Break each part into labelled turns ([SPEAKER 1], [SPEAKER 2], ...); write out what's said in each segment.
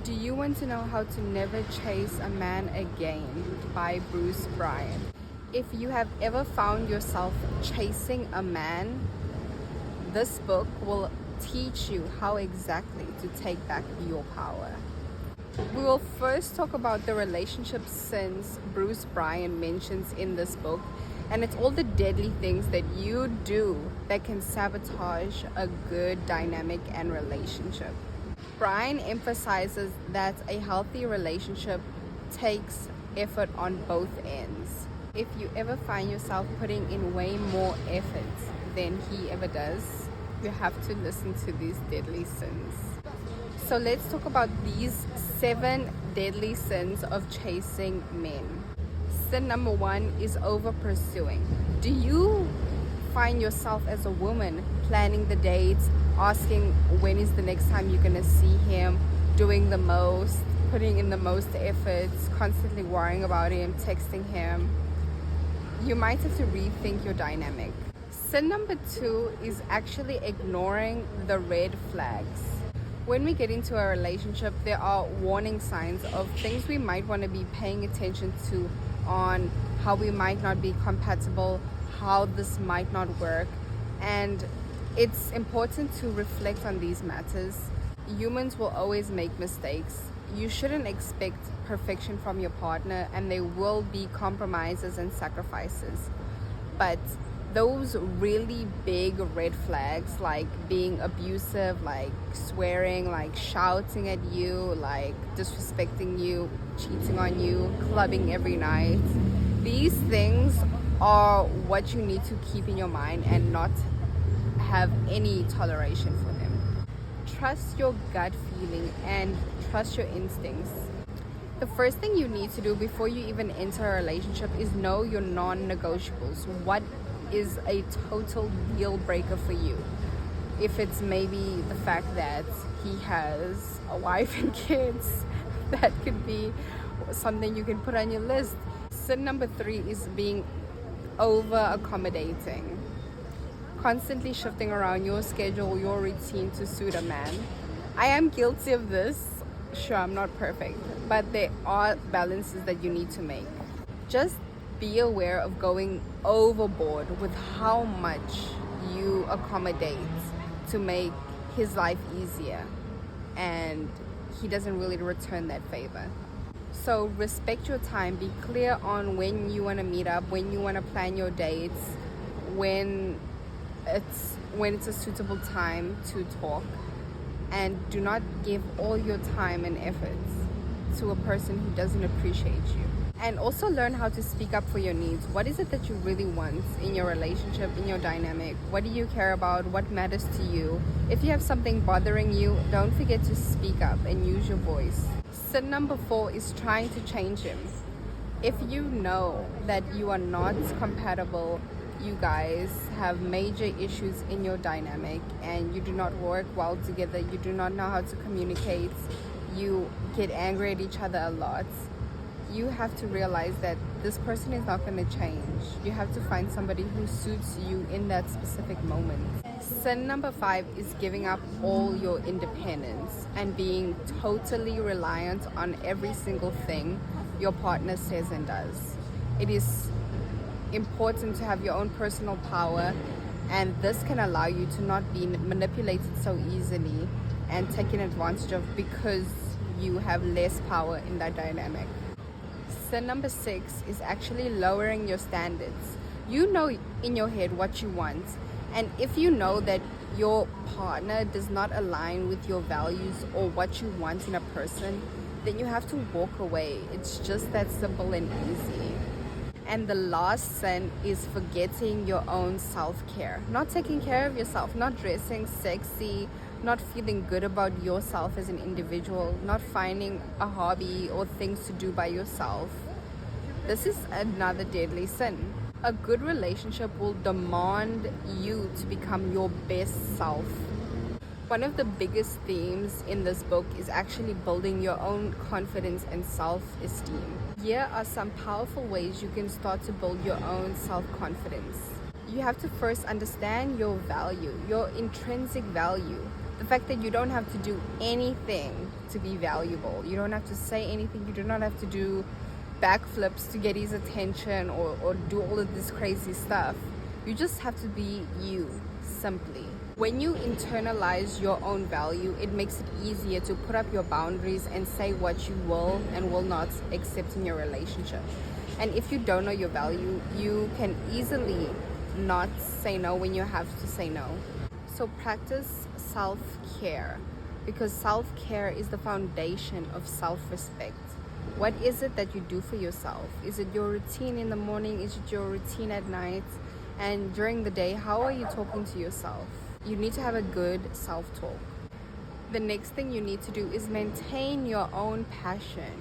[SPEAKER 1] Do you want to know how to never chase a man again by Bryans? If you have ever found yourself chasing a man, this book will teach you how exactly to take back your power. We will first talk about the relationship sins Bryans mentions in this book, and it's all the deadly things that you do that can sabotage a good dynamic and relationship. Bryans emphasizes that a healthy relationship takes effort on both ends. If you ever find yourself putting in way more effort than he ever does, you have to listen to these deadly sins. So let's talk about these 7 deadly sins of chasing men. Sin number 1 is over pursuing. Do you find yourself as a woman planning the dates, asking when is the next time you're gonna see him, doing the most, putting in the most efforts, constantly worrying about him, texting him? You might have to rethink your dynamic. Sin number 2 is actually ignoring the red flags. When we get into a relationship, there are warning signs of things we might want to be paying attention to, on how we might not be compatible, how this might not work, and it's important to reflect on these matters. Humans will always make mistakes. You shouldn't expect perfection from your partner, and there will be compromises and sacrifices. But those really big red flags, like being abusive, like swearing, like shouting at you, like disrespecting you, cheating on you, clubbing every night, these things are what you need to keep in your mind and not have any toleration for them. Trust your gut feeling and trust your instincts. The first thing you need to do before you even enter a relationship is know your non-negotiables. What is a total deal breaker for you? If it's maybe the fact that he has a wife and kids, that could be something you can put on your list. Sin number 3 is being over accommodating, constantly shifting around your schedule, your routine to suit a man. I am guilty of this. Sure, I'm not perfect, but there are balances that you need to make. Just be aware of going overboard with how much you accommodate to make his life easier, and he doesn't really return that favor. So respect your time. Be clear on when you want to meet up, when you want to plan your dates, when it's a suitable time to talk, and do not give all your time and efforts to a person who doesn't appreciate you. And also learn how to speak up for your needs. What is it that you really want in your relationship, in your dynamic? What do you care about? What matters to you? If you have something bothering you, don't forget to speak up and use your voice. Sin number 4 is trying to change him. If you know that you are not compatible, you guys have major issues in your dynamic, and you do not work well together, you do not know how to communicate, you get angry at each other a lot, you have to realize that this person is not going to change. You have to find somebody who suits you in that specific moment. Sin number 5 is giving up all your independence and being totally reliant on every single thing your partner says and does. It is important to have your own personal power, and this can allow you to not be manipulated so easily and taken advantage of because you have less power in that dynamic. Sin number 6 is actually lowering your standards. You know in your head what you want, and if you know that your partner does not align with your values or what you want in a person, then you have to walk away. It's just that simple and easy. And the last sin is forgetting your own self-care. Not taking care of yourself, not dressing sexy, not feeling good about yourself as an individual, not finding a hobby or things to do by yourself. This is another deadly sin. A good relationship will demand you to become your best self. One of the biggest themes in this book is actually building your own confidence and self-esteem. Here are some powerful ways you can start to build your own self-confidence. You have to first understand your value, your intrinsic value. The fact that you don't have to do anything to be valuable. You don't have to say anything. You do not have to do backflips to get his attention or do all of this crazy stuff. You just have to be you, simply. When you internalize your own value, it makes it easier to put up your boundaries and say what you will and will not accept in your relationship. And if you don't know your value, you can easily not say no when you have to say no. So practice self-care, because self-care is the foundation of self-respect. What is it that you do for yourself? Is it your routine in the morning? Is it your routine at night? And during the day, how are you talking to yourself? You need to have a good self-talk. The next thing you need to do is maintain your own passion.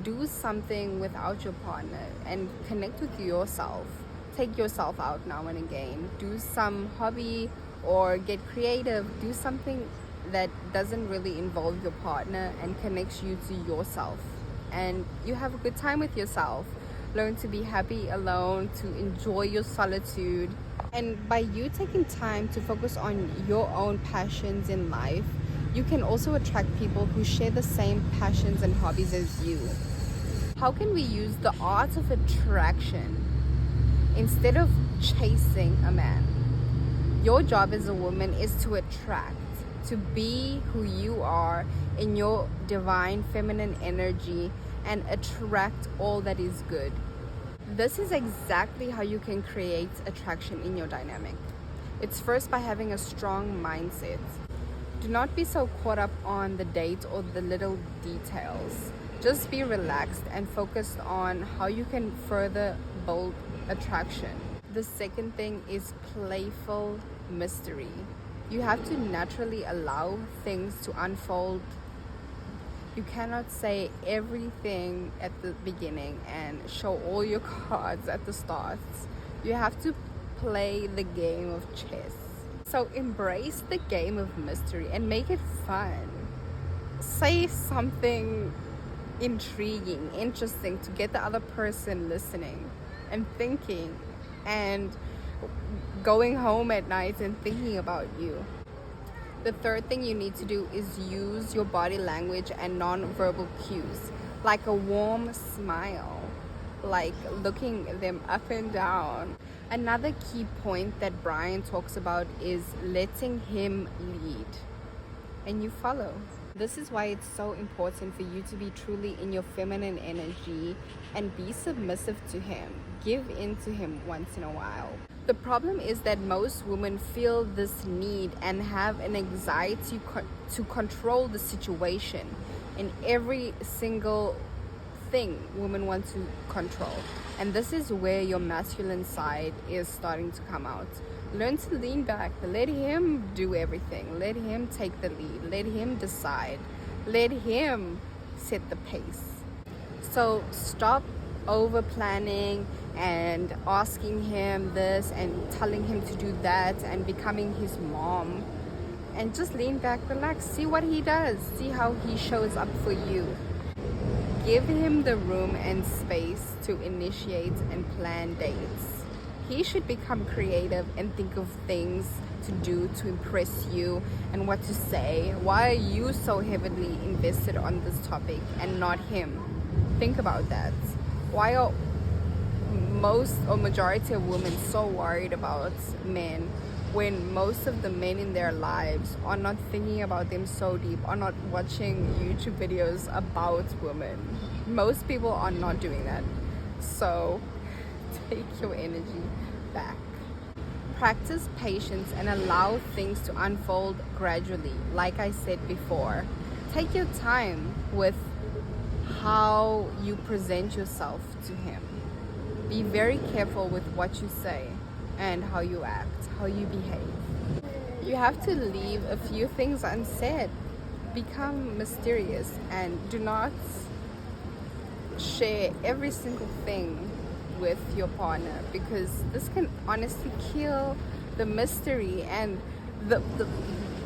[SPEAKER 1] Do something without your partner and connect with yourself. Take yourself out now and again. Do some hobby or get creative. Do something that doesn't really involve your partner and connects you to yourself. And you have a good time with yourself. Learn to be happy alone, to enjoy your solitude. And by you taking time to focus on your own passions in life, you can also attract people who share the same passions and hobbies as you. How can we use the art of attraction instead of chasing a man? Your job as a woman is to attract, to be who you are in your divine feminine energy and attract all that is good. This is exactly how you can create attraction in your dynamic. It's first by having a strong mindset. Do not be so caught up on the date or the little details. Just be relaxed and focused on how you can further build attraction. The second thing is playful mystery. You have to naturally allow things to unfold. You cannot say everything at the beginning and show all your cards at the start. You have to play the game of chess. So embrace the game of mystery and make it fun. Say something intriguing, interesting to get the other person listening and thinking and going home at night and thinking about you. The third thing you need to do is use your body language and non-verbal cues, like a warm smile, like looking them up and down. Another key point that Brian talks about is letting him lead and you follow. This is why it's so important for you to be truly in your feminine energy and be submissive to him. Give in to him once in a while. The problem is that most women feel this need and have an anxiety to control the situation in every single thing women want to control. And this is where your masculine side is starting to come out. Learn to lean back. Let him do everything. Let him take the lead. Let him decide. Let him set the pace. So stop over planning and asking him this and telling him to do that and becoming his mom. And just lean back, relax, see what he does, see how he shows up for you. Give him the room and space to initiate and plan dates. He should become creative and think of things to do to impress you and what to say. Why are you so heavily invested on this topic and not him? Think about that. Why are most or majority of women so worried about men when most of the men in their lives are not thinking about them so deep, are not watching YouTube videos about women? Most people are not doing that. So take your energy back. Practice patience and allow things to unfold gradually. Like I said before, take your time with how you present yourself to him. Be very careful with what you say and how you act, how you behave. You have to leave a few things unsaid. Become mysterious and do not share every single thing with your partner, because this can honestly kill the mystery. And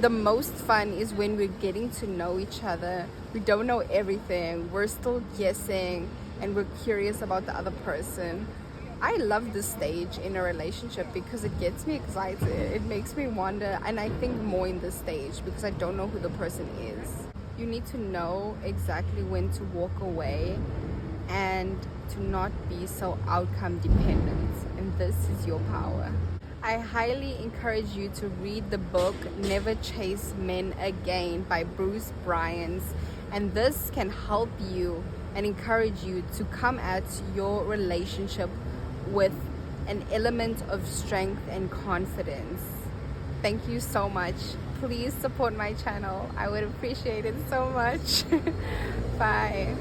[SPEAKER 1] the most fun is when we're getting to know each other. We don't know everything, we're still guessing, and we're curious about the other person. I love this stage in a relationship because it gets me excited. It makes me wonder, and I think more in this stage because I don't know who the person is. You need to know exactly when to walk away and to not be so outcome dependent. And this is your power. I highly encourage you to read the book Never Chase Men Again by Bruce Bryans, and this can help you and encourage you to come at your relationship with an element of strength and confidence. Thank you so much. Please support my channel. I would appreciate it so much. Bye.